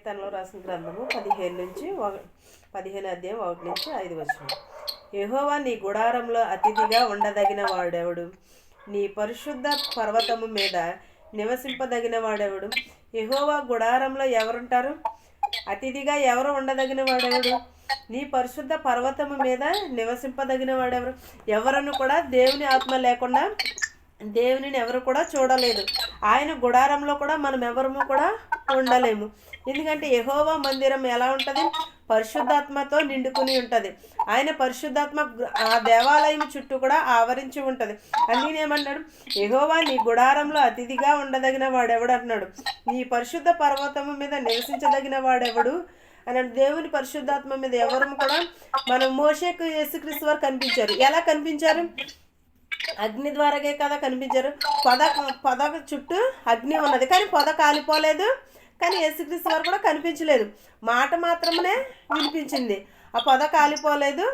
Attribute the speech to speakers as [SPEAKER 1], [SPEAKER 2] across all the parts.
[SPEAKER 1] కీర్తనలో రాసిన గ్రంథము 15 అధ్యాయం 1-5 యెహోవా నీ గుడారంలో అతిథిగా ఉండదగిన వాడెవడు? నీ పరిశుద్ధ పర్వతము మీద నివసింపదగిన వాడెవడు? యెహోవా గుడారంలో ఎవరుంటారు? అతిథిగా ఎవరు ఉండదగిన వాడెవడు? నీ పరిశుద్ధ పర్వతము మీద నివసింపదగిన వాడెవరు? ఎవరನ್ನು కూడా దేవుని ఆత్మ లేకుండా దేవునిని ఎవరు కూడా చూడలేదు. ఆయన గుడారంలో కూడా మనం ఎవరము కూడా ఉండలేము. ఎందుకంటే యెహోవా మందిరం ఎలా ఉంటుంది? పరిశుద్ధాత్మతో నిండుకుని ఉంటుంది. ఆయన పరిశుద్ధాత్మ ఆ దేవాలయం చుట్టూ కూడా ఆవరించి ఉంటుంది. అందుకని ఏమన్నాడు? యెహోవా నీ గుడారంలో అతిథిగా ఉండదగిన వాడెవడు అంటున్నాడు. నీ పరిశుద్ధ పర్వతము మీద నివసించదగిన వాడెవడు అని. దేవుని పరిశుద్ధాత్మ మీద ఎవరు కూడా మనం మోషేకు యేసుక్రీస్తు వారు కనిపించారు. ఎలా కనిపించారు? అగ్ని ద్వారాగే కదా కనిపించారు. పొద చుట్టూ అగ్ని ఉన్నది, కానీ పొద కాలిపోలేదు. కానీ యేసుక్రీస్తు వారు కూడా కనిపించలేదు, మాట మాత్రమే వినిపించింది. ఆ పొద కాలిపోలేదు,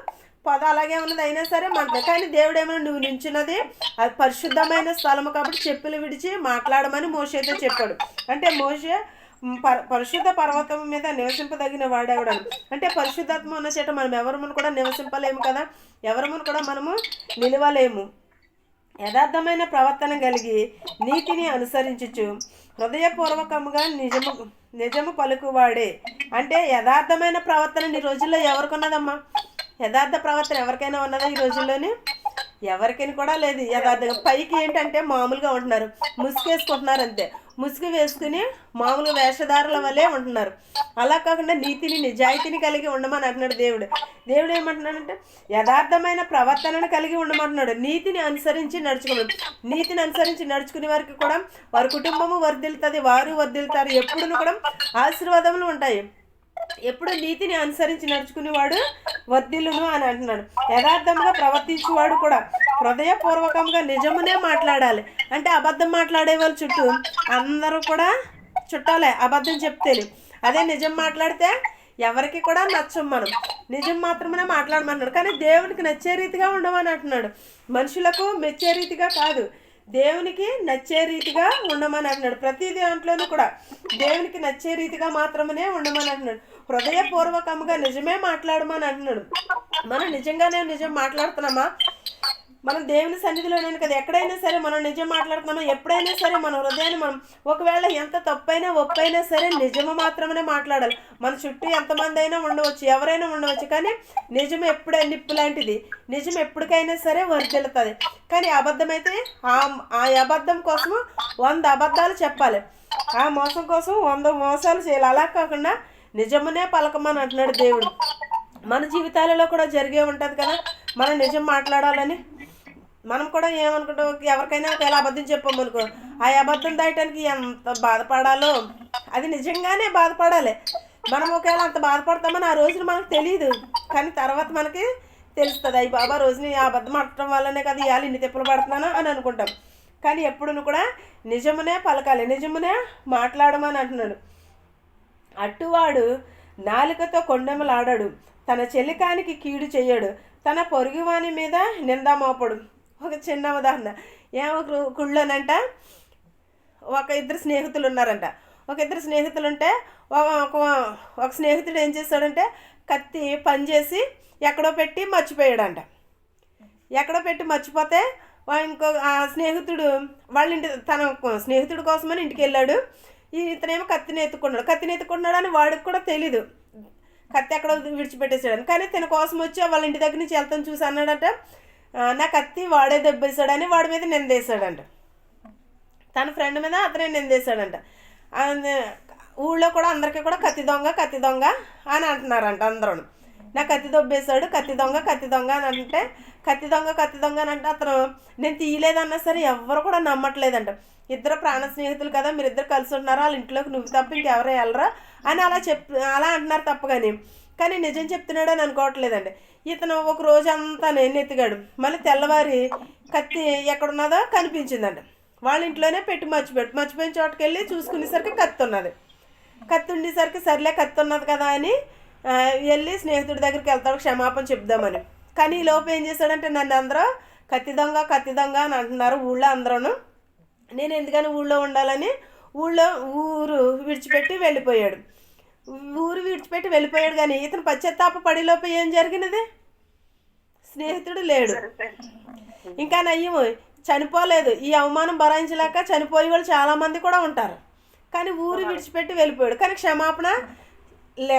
[SPEAKER 1] పొద అలాగే ఉన్నది, అయినా సరే మాట. కానీ దేవుడు ఏమైనా నువ్వు నించున్నది అది పరిశుద్ధమైన స్థలము కాబట్టి చెప్పులు విడిచి మాట్లాడమని మోషేతో చెప్పాడు. అంటే మోషే పరిశుద్ధ పర్వతం మీద నివసింపదగిన వాడేవాడు. అంటే పరిశుద్ధాత్మ ఉన్న చేట మనం ఎవరమును కూడా నివసింపలేము కదా, ఎవరమును కూడా మనము నిలవలేము. యథార్థమైన ప్రవర్తన కలిగి నీతిని అనుసరించుచు హృదయపూర్వకముగా నిజము పలుకువాడే. అంటే యథార్థమైన ప్రవర్తన ఈ రోజుల్లో ఎవరికి ఉన్నదమ్మా? యథార్థ ప్రవర్తన ఎవరికైనా ఉన్నదా ఈ రోజుల్లోని? ఎవరికైనా కూడా లేదు. యథార్థంగా పైకి ఏంటంటే మామూలుగా ఉంటున్నారు, ముసుగేసుకుంటున్నారు అంతే. ముసుగు వేసుకుని మామూలు వేషధారుల వల్లే ఉంటున్నారు. అలా కాకుండా నీతిని నిజాయితీని కలిగి ఉండమని అంటున్నాడు దేవుడు. దేవుడు ఏమంటున్నాడంటే యథార్థమైన ప్రవర్తనను కలిగి ఉండమంటున్నాడు. నీతిని అనుసరించి నడుచుకున్నాడు. నీతిని అనుసరించి నడుచుకునే వారికి కూడా వారి కుటుంబము వర్ధిల్లుతుంది, వారు వర్ధిల్లుతారు. ఎప్పుడును కూడా ఆశీర్వాదములు ఉంటాయి. ఎప్పుడు నీతిని అనుసరించి నడుచుకునేవాడు వర్ధిల్లును అని అంటున్నాడు. యథార్థంగా ప్రవర్తించేవాడు కూడా హృదయపూర్వకంగా నిజమునే మాట్లాడాలి. అంటే అబద్ధం మాట్లాడే వాళ్ళ చుట్టూ అందరూ కూడా చుట్టాలే, అబద్ధం చెప్తే. అదే నిజం మాట్లాడితే ఎవరికి కూడా నచ్చం. మనం నిజం మాత్రమే మాట్లాడమన్నాడు. కానీ దేవునికి నచ్చే రీతిగా ఉండమని అంటున్నాడు. మనుషులకు మెచ్చే రీతిగా కాదు, దేవునికి నచ్చే రీతిగా ఉండమని అంటున్నాడు. ప్రతి దాంట్లోనూ కూడా దేవునికి నచ్చే రీతిగా మాత్రమే ఉండమని అంటున్నాడు. హృదయపూర్వకంగా నిజమే మాట్లాడమని అంటున్నాడు. మనం నిజంగానే నిజం మాట్లాడుతున్నామా? మనం దేవుని సన్నిధిలోనే కదా, ఎక్కడైనా సరే మనం నిజం మాట్లాడుతున్నామా? ఎప్పుడైనా సరే మన హృదయాన్ని మనం ఒకవేళ ఎంత తప్పైనా ఒప్పైనా సరే నిజము మాత్రమే మాట్లాడాలి. మన చుట్టూ ఎంతమంది అయినా ఉండవచ్చు, ఎవరైనా ఉండవచ్చు, కానీ నిజం ఎప్పుడే నిప్పు లాంటిది. నిజం ఎప్పటికైనా సరే వర్ధిల్లుతుంది. కానీ అబద్ధమైతే ఆ అబద్ధం కోసము 100 అబద్ధాలు చెప్పాలి, ఆ మోసం కోసం 100 మోసాలు చేయాలి. అలా కాకుండా నిజమునే పలకమని అంటున్నాడు దేవుడు. మన జీవితాలలో కూడా జరిగే ఉంటుంది కదా, మనం నిజం మాట్లాడాలని. మనం కూడా ఏమనుకుంటాం, ఎవరికైనా ఒకవేళ అబద్ధం చెప్పామనుకో, ఆ అబద్ధం దాయటానికి ఎంత బాధపడాలో, అది నిజంగానే బాధపడాలి. మనం ఒకవేళ అంత బాధపడతామని ఆ రోజున మనకు తెలియదు, కానీ తర్వాత మనకి తెలుస్తుంది. అయ్యి బాబా రోజుని ఆ అబద్ధం ఆడటం వల్లనే కదా ఇవాళ ఇన్ని తిప్పలు పడుతున్నాను అని అనుకుంటాం. కానీ ఎప్పుడును కూడా నిజమునే పలకాలి, నిజమునే మాట్లాడమని అంటున్నాడు. అట్టువాడు నాలుకతో కొండెములాడాడు, తన చెలికానికి కీడు చేయడు, తన పొరుగువాని మీద నిందా మోపడు. ఒక చిన్న ఉదాహరణ, ఏమో గుళ్ళోనంట ఒక ఇద్దరు స్నేహితులు ఉన్నారంట. ఇద్దరు స్నేహితులు ఉంటే ఒక స్నేహితుడు ఏం చేస్తాడంటే కత్తి పనిచేసి ఎక్కడో పెట్టి మర్చిపోయాడంట. ఎక్కడో పెట్టి మర్చిపోతే ఇంకో ఆ స్నేహితుడు వాళ్ళ ఇంటి తన స్నేహితుడి కోసమని ఇంటికి వెళ్ళాడు. ఇతనేమో కత్తిని ఎత్తుకున్నాడు అని వాడికి కూడా తెలీదు, కత్తి ఎక్కడో విడిచిపెట్టేసాడని. కానీ తన కోసం వచ్చి వాళ్ళ ఇంటి దగ్గర నుంచి వెళ్తాను చూసి అన్నాడంట, నా కత్తి వాడే దెబ్బేశాడని వాడి మీద నిందేశాడంట. తన ఫ్రెండ్ మీద అతనే నిందేశాడంట. ఊళ్ళో కూడా అందరికీ కూడా కత్తి దొంగ అని అంటున్నారంట అందరూ. నా కత్తి దొబ్బేశాడు, కత్తి దొంగ అని అంటే కత్తి దొంగ అని అంటే అతను నేను తీయలేదన్నా సరే ఎవ్వరు కూడా నమ్మట్లేదంట. ఇద్దరు ప్రాణ స్నేహితులు కదా, మీరు ఇద్దరు కలిసి ఉంటున్నారా, వాళ్ళ ఇంట్లోకి నువ్వు తప్ప ఇంకెవరో వెళ్ళరా అని అలా అంటున్నారు తప్ప. కానీ నిజం చెప్తున్నాడు అని అనుకోవట్లేదండి. ఇతను ఒక రోజు అంతా ఎత్తిగాడు. మళ్ళీ తెల్లవారి కత్తి ఎక్కడున్నదో కనిపించిందంట. వాళ్ళ ఇంట్లోనే పెట్టి మర్చిపోయిన చోటుకి వెళ్ళి చూసుకునేసరికి కత్తి ఉన్నది. కత్తి ఉండేసరికి సర్లే కత్తి ఉన్నది కదా అని వెళ్ళి స్నేహితుడి దగ్గరికి వెళ్తాడు క్షమాపణ చెప్దామని. కానీ ఈ లోపు ఏం చేశాడంటే నన్ను అందరూ కత్తి దొంగ అని అంటున్నారు ఊళ్ళో అందరూ. నేను ఎందుకని ఊళ్ళో ఉండాలని ఊరు విడిచిపెట్టి వెళ్ళిపోయాడు. ఊరు విడిచిపెట్టి వెళ్ళిపోయాడు. కానీ ఇతను పశ్చాత్తాప పడిలోపు ఏం జరిగినది? స్నేహితుడు లేడు. ఇంకా నయ్యము చనిపోలేదు. ఈ అవమానం భరాయించలేక చనిపోయే వాళ్ళు చాలామంది కూడా ఉంటారు. కానీ ఊరు విడిచిపెట్టి వెళ్ళిపోయాడు. కానీ క్షమాపణ లే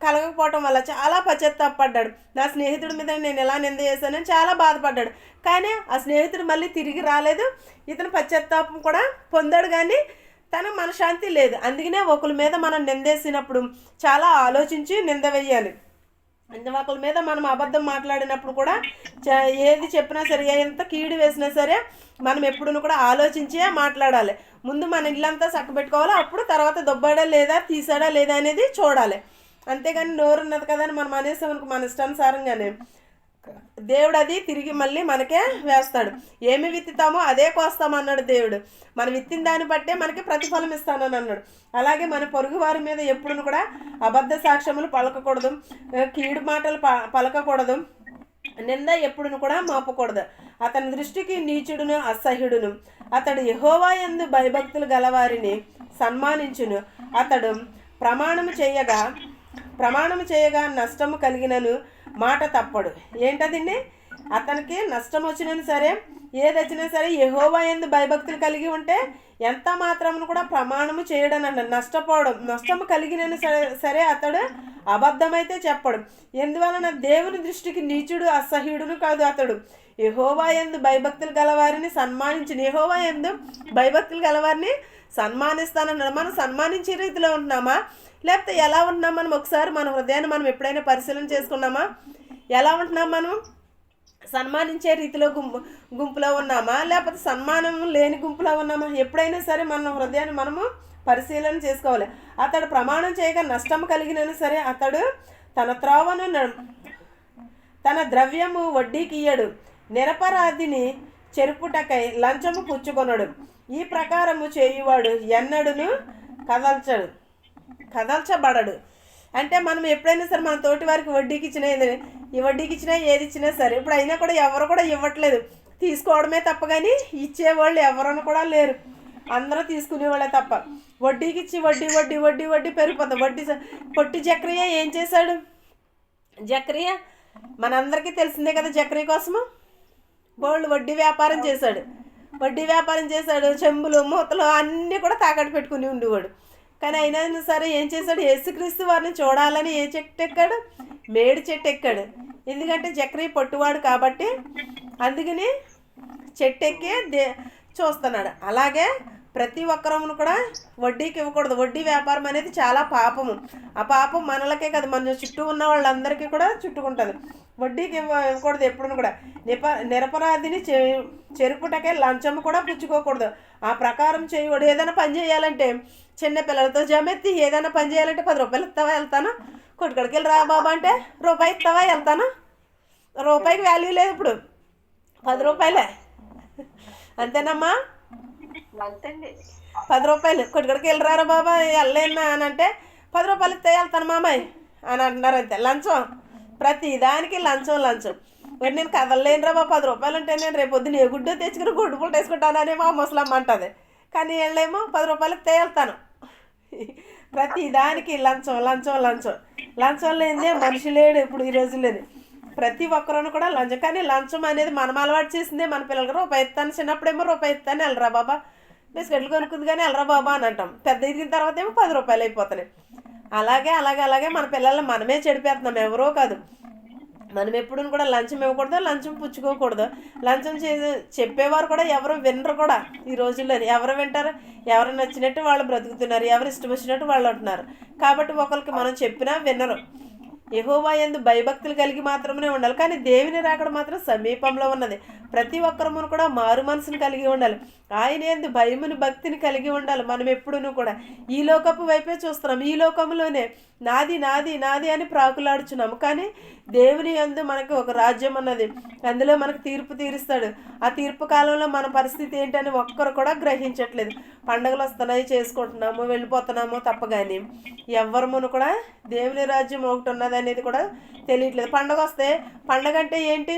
[SPEAKER 1] కలగకపోవటం వల్ల చాలా పశ్చాత్తాపడ్డాడు. నా స్నేహితుడి మీద నేను ఎలా నింద చేశానని చాలా బాధపడ్డాడు. కానీ ఆ స్నేహితుడు మళ్ళీ తిరిగి రాలేదు. ఇతను పశ్చాత్తాపం కూడా పొందాడు, కానీ తనకు మనశ్శాంతి లేదు. అందుకనే ఒకరి మీద మనం నిందేసినప్పుడు చాలా ఆలోచించి నింద వేయాలి. ఒకరి మీద మనం అబద్ధం మాట్లాడినప్పుడు కూడా ఏది చెప్పినా సరే, ఎంత కీడు వేసినా సరే మనం ఎప్పుడూ కూడా ఆలోచించే మాట్లాడాలి. ముందు మన ఇల్లంతా చక్కబెట్టుకోవాలి. అప్పుడు తర్వాత దొబ్బాడా లేదా తీసాడా లేదా అనేది చూడాలి. అంతేగాని నోరు ఉన్నది కదా అని మనం అనేసామనుకో మన ఇష్టానుసారంగానే దేవుడు అది తిరిగి మళ్ళీ మనకే వేస్తాడు. ఏమి విత్తుతామో అదే కోస్తామన్నాడు దేవుడు. మనం విత్తిన దాన్ని బట్టే మనకి ప్రతిఫలం ఇస్తానని అన్నాడు. అలాగే మన పొరుగు వారి మీద ఎప్పుడు కూడా అబద్ధ సాక్ష్యములు పలకకూడదు, కీడు మాటలు పలకకూడదు, నింద ఎప్పుడును కూడా మోపకూడదు. అతని దృష్టికి నీచుడును అసహ్యుడును. అతడు యెహోవా యందు భయభక్తులు గలవారిని సన్మానించును. అతడు ప్రమాణము చేయగా నష్టము కలిగినను మాట తప్పడు. ఏంటదండి? అతనికి నష్టం వచ్చినా సరే, ఏది వచ్చినా సరే యెహోవా యందు భయభక్తులు కలిగి ఉంటే ఎంత మాత్రమును కూడా ప్రమాణము చేయడం అన్నాడు. నష్టము కలిగినను సరే అతడు అబద్ధమైతే చెప్పడు. ఎందువలన దేవుని దృష్టికి నీచుడు అసహ్యుడును కాదు అతడు. యెహోవా యందు భయభక్తులు గలవారిని సన్మానించిన. యెహోవా యందు భయభక్తులు గలవారిని సన్మానిస్తానన్నాడు. మనం సన్మానించే రీతిలో ఉంటున్నామా, లేకపోతే ఎలా ఉంటున్నాం? మనం ఒకసారి మన హృదయాన్ని మనం ఎప్పుడైనా పరిశీలన చేసుకున్నామా? ఎలా ఉంటున్నాం? మనం సన్మానించే రీతిలో గుంపులో ఉన్నామా, లేకపోతే సన్మానం లేని గుంపులో ఉన్నామా? ఎప్పుడైనా సరే మన హృదయాన్ని మనము పరిశీలన చేసుకోవాలి. అతడు ప్రమాణం చేయగా నష్టం కలిగినను సరే అతడు తన త్రోవను తన ద్రవ్యము వడ్డీకి ఇయ్యడు. నిరపరాధిని చెరుపుటకై లంచము పుచ్చుకొనడు. ఈ ప్రకారము చేయువాడు ఎన్నడును కదల్చబడడు. అంటే మనం ఎప్పుడైనా సరే మన తోటి వారికి వడ్డీకి ఇచ్చినా ఏది ఇచ్చినా సరే, ఇప్పుడు అయినా కూడా ఎవరు కూడా ఇవ్వట్లేదు. తీసుకోవడమే తప్ప, కానీ ఇచ్చేవాళ్ళు ఎవరన్నా కూడా లేరు. అందరూ తీసుకునేవాళ్ళే తప్ప. వడ్డీకి ఇచ్చి వడ్డీ వడ్డీ వడ్డీ వడ్డీ పెరిగిపోతుంది. పొట్టి జక్రియ ఏం చేశాడు? జక్రియ మనందరికీ తెలిసిందే కదా. జక్రియ కోసము బోళ్ళు వడ్డీ వ్యాపారం చేశాడు. చెంబులు మూతలు అన్నీ కూడా తాకట్టు పెట్టుకుని ఉండేవాడు. కానీ అయినా సరే ఏం చేశాడు? యేసుక్రీస్తు వారిని చూడాలని ఏ చెట్టు ఎక్కాడు? మేడి చెట్టు ఎక్కాడు. ఎందుకంటే జక్రియ పొట్టువాడు కాబట్టి అందుకని చెట్టు ఎక్కి చూస్తున్నాడు. అలాగే ప్రతి ఒక్కరమును కూడా వడ్డీకి ఇవ్వకూడదు. వడ్డీ వ్యాపారం అనేది చాలా పాపము. ఆ పాపం మనలకే కదా, మన చుట్టూ ఉన్న వాళ్ళందరికీ కూడా చుట్టుకుంటుంది. వడ్డీకి ఇవ్వకూడదు ఎప్పుడు కూడా. నిరపరాధిని చెరుపుటకే లంచము కూడా పుచ్చుకోకూడదు. ఆ ప్రకారం చేయకూడదు. ఏదైనా పని చేయాలంటే చిన్న పిల్లలతో జమెత్తి ఏదైనా పని చేయాలంటే 10 రూపాయలు ఇస్తావా వెళ్తాను, కొట్టుకడికి వెళ్ళి రా బాబా అంటే రూపాయి ఇస్తావా వెళ్తాను. రూపాయికి వాల్యూ లేదు ఇప్పుడు, 10 రూపాయలే అంతేనమ్మా. 10 రూపాయలు కొట్టుకడికి వెళ్ళిరారా బాబా వెళ్ళలేనా అని అంటే 10 రూపాయలు ఇస్తే వెళ్తాను మామయ్య అని అంటున్నారు. అంతే లంచం, ప్రతి దానికి లంచం. మరి నేను కదలలేనురా బాబా, 10 రూపాయలు ఉంటే నేను రేపు పొద్దున్న ఏ గుడ్డు తెచ్చుకుని గుడ్డు పుల్ట వేసుకుంటానని మా ముసలమ్మ అంటుంది. కానీ వీళ్ళేమో 10 రూపాయలు ఇస్తే వెళ్తాను. ప్రతి దానికి లంచం లేదే మనిషి లేడు ఇప్పుడు ఈ రోజుల్లోని. ప్రతి ఒక్కరూ కూడా లంచం. కానీ లంచం అనేది మనం అలవాటు చేసిందే. మన పిల్లలకి రూపాయి ఇస్తాను, చిన్నప్పుడేమో రూపాయి ఇస్తాను వెళ్ళరా బాబా, బిస్కెట్లు కొనుక్కుంది కానీ వెళ్ళరా బాబా అని అంటాం. పెద్ద ఎదిగిన తర్వాత ఏమో 10 రూపాయలు అయిపోతున్నాయి. అలాగే మన పిల్లల్ని మనమే చెడిపేస్తున్నాం, ఎవరో కాదు. మనం ఎప్పుడు కూడా లంచం ఇవ్వకూడదు, లంచం పుచ్చుకోకూడదు. లంచం చెప్పేవారు కూడా ఎవరు వినరు కూడా ఈ రోజుల్లో. ఎవరు వింటారు? ఎవరు నచ్చినట్టు వాళ్ళు బ్రతుకుతున్నారు, ఎవరు ఇష్టం వచ్చినట్టు వాళ్ళు ఉంటున్నారు. కాబట్టి ఒకరికి మనం చెప్పినా వినరు. యెహోవా యందు భయభక్తులు కలిగి మాత్రమే ఉండాలి. కానీ దేవుని రాకడ మాత్రం సమీపంలో ఉన్నది. ప్రతి ఒక్కరమును కూడా మారు మనసును కలిగి ఉండాలి. ఆయన యందు భయముని భక్తిని కలిగి ఉండాలి. మనం ఎప్పుడూ కూడా ఈ లోకపు వైపే చూస్తున్నాం. ఈ లోకంలోనే నాది నాది నాది అని ప్రాకులాడుచున్నాము. కానీ దేవుని యందు మనకు ఒక రాజ్యం అన్నది, అందులో మనకు తీర్పు తీరుస్తాడు. ఆ తీర్పు కాలంలో మన పరిస్థితి ఏంటని ఒక్కరు కూడా గ్రహించట్లేదు. పండుగలు వస్తున్నాయి, చేసుకుంటున్నాము, వెళ్ళిపోతున్నాము తప్ప. కానీ ఎవరమును కూడా దేవుని రాజ్యం ఒకటి ఉన్నది అనేది కూడా తెలియట్లేదు. పండుగ వస్తే పండగ అంటే ఏంటి?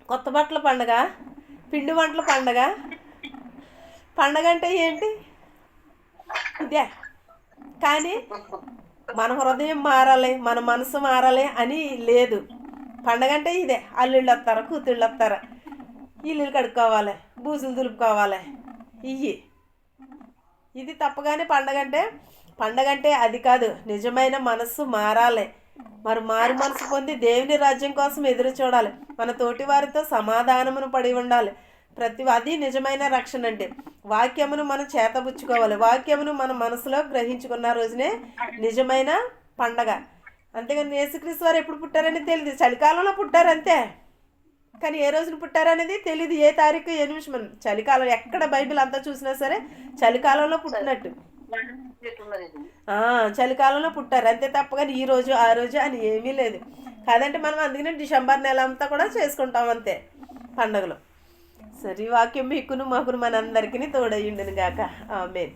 [SPEAKER 1] కొత్త బట్టల పండగ, పిండి వంటల పండగ. పండగ అంటే ఏంటి? ఇదే. కానీ మన హృదయం మారాలి, మన మనసు మారాలి అని లేదు. పండగ అంటే ఇదే, అల్లుళ్ళు వస్తారా, కూతుళ్ళు వస్తారా, ఇల్లు కడుక్కోవాలి, బూసులు దులుపుకోవాలి, ఇవి. ఇది తప్పగానే పండగ అంటే అది కాదు. నిజమైన మనస్సు మారాలి. మారు మనసు పొంది దేవుని రాజ్యం కోసం ఎదురు చూడాలి. మన తోటి వారితో సమాధానమును పడి ఉండాలి. అది నిజమైన రక్షణ అంటే. వాక్యమును మనం చేతబుచ్చుకోవాలి. వాక్యమును మన మనసులో గ్రహించుకున్న రోజునే నిజమైన పండగ. అంతేగాని యేసుక్రీస్తు వారు ఎప్పుడు పుట్టారని తెలియదు. చలికాలంలో పుట్టారు అంతే, కానీ ఏ రోజున పుట్టారనేది తెలియదు. ఏ తారీఖు ఏ నిమిషం. చలికాలం ఎక్కడ బైబిల్ అంతా చూసినా సరే చలికాలంలో పుట్టినట్టు, చలికాలంలో పుట్టారు అంతే తప్ప కానీ ఈ రోజు ఆ రోజు అని ఏమీ లేదు. కాదంటే మనం అందుకనే డిసెంబర్ నెల అంతా కూడా చేసుకుంటాం అంతే పండుగలు. సరే, వాక్యం మీకును మాకును మనందరికీ తోడయ్యుండును గాక. ఆమేన్.